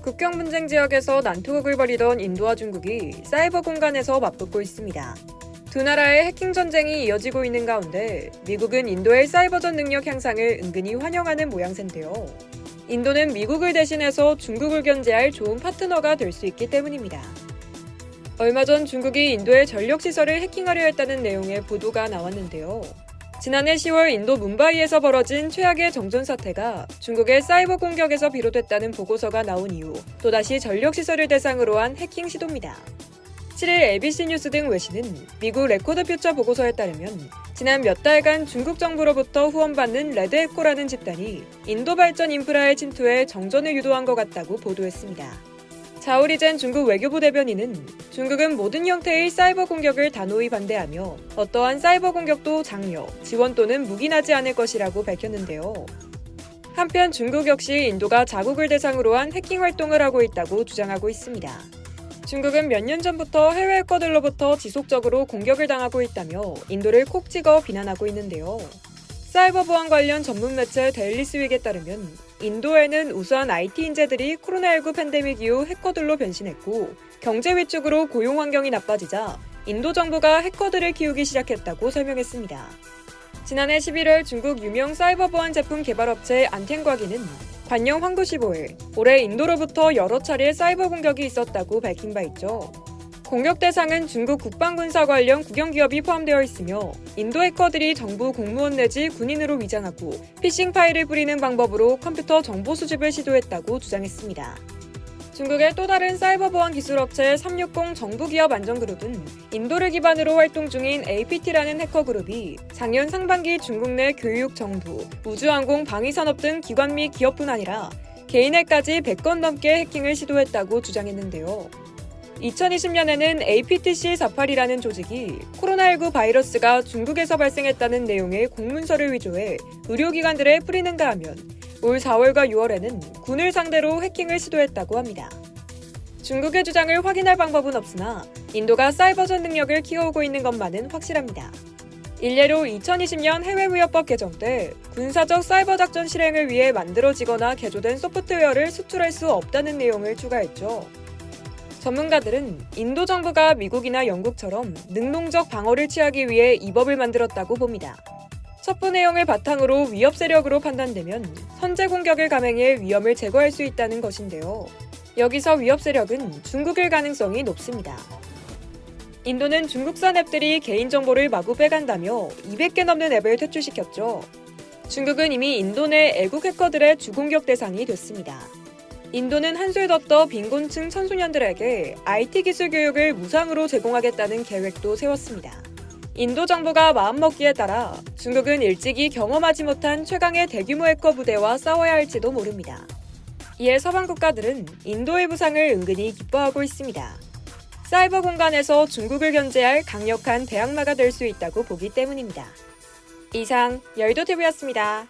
국경 분쟁 지역에서 난투극을 벌이던 인도와 중국이 사이버 공간에서 맞붙고 있습니다. 두 나라의 해킹 전쟁이 이어지고 있는 가운데 미국은 인도의 사이버전 능력 향상을 은근히 환영하는 모양새인데요. 인도는 미국을 대신해서 중국을 견제할 좋은 파트너가 될 수 있기 때문입니다. 얼마 전 중국이 인도의 전력시설을 해킹하려 했다는 내용의 보도가 나왔는데요. 지난해 10월 인도 뭄바이에서 벌어진 최악의 정전 사태가 중국의 사이버 공격에서 비롯됐다는 보고서가 나온 이후 또다시 전력시설을 대상으로 한 해킹 시도입니다. 7일 ABC 뉴스 등 외신은 미국 레코드 퓨처 보고서에 따르면 지난 몇 달간 중국 정부로부터 후원받는 레드에코라는 집단이 인도 발전 인프라에 침투해 정전을 유도한 것 같다고 보도했습니다. 자오리젠 중국 외교부 대변인은 중국은 모든 형태의 사이버 공격을 단호히 반대하며 어떠한 사이버 공격도 장려, 지원 또는 묵인하지 않을 것이라고 밝혔는데요. 한편 중국 역시 인도가 자국을 대상으로 한 해킹 활동을 하고 있다고 주장하고 있습니다. 중국은 몇 년 전부터 해외 해커들로부터 지속적으로 공격을 당하고 있다며 인도를 콕 찍어 비난하고 있는데요. 사이버 보안 관련 전문 매체 데일리스윅에 따르면 인도에는 우수한 IT 인재들이 코로나19 팬데믹 이후 해커들로 변신했고 경제 위축으로 고용 환경이 나빠지자 인도 정부가 해커들을 키우기 시작했다고 설명했습니다. 지난해 11월 중국 유명 사이버 보안 제품 개발업체 안텐과기는 관영 황구15일 올해 인도로부터 여러 차례 사이버 공격이 있었다고 밝힌 바 있죠. 공격 대상은 중국 국방군사 관련 국영기업이 포함되어 있으며 인도 해커들이 정부 공무원 내지 군인으로 위장하고 피싱 파일을 뿌리는 방법으로 컴퓨터 정보 수집을 시도했다고 주장했습니다. 중국의 또 다른 사이버 보안 기술 업체 360 정부기업 안전그룹은 인도를 기반으로 활동 중인 APT라는 해커 그룹이 작년 상반기 중국 내 교육, 정부, 우주항공, 방위산업 등 기관 및 기업뿐 아니라 개인에까지 100건 넘게 해킹을 시도했다고 주장했는데요. 2020년에는 APTC48이라는 조직이 코로나19 바이러스가 중국에서 발생했다는 내용의 공문서를 위조해 의료기관들에 뿌리는가 하면 올 4월과 6월에는 군을 상대로 해킹을 시도했다고 합니다. 중국의 주장을 확인할 방법은 없으나 인도가 사이버전 능력을 키워오고 있는 것만은 확실합니다. 일례로 2020년 해외무역법 개정 때 군사적 사이버 작전 실행을 위해 만들어지거나 개조된 소프트웨어를 수출할 수 없다는 내용을 추가했죠. 전문가들은 인도 정부가 미국이나 영국처럼 능동적 방어를 취하기 위해 이 법을 만들었다고 봅니다. 첩보 내용을 바탕으로 위협 세력으로 판단되면 선제 공격을 감행해 위험을 제거할 수 있다는 것인데요. 여기서 위협 세력은 중국일 가능성이 높습니다. 인도는 중국산 앱들이 개인정보를 마구 빼간다며 200개 넘는 앱을 퇴출시켰죠. 중국은 이미 인도 내 애국 해커들의 주공격 대상이 됐습니다. 인도는 한술 더 떠 빈곤층 청소년들에게 IT 기술 교육을 무상으로 제공하겠다는 계획도 세웠습니다. 인도 정부가 마음먹기에 따라 중국은 일찍이 경험하지 못한 최강의 대규모 해커 부대와 싸워야 할지도 모릅니다. 이에 서방 국가들은 인도의 부상을 은근히 기뻐하고 있습니다. 사이버 공간에서 중국을 견제할 강력한 대항마가 될 수 있다고 보기 때문입니다. 이상 열도TV였습니다.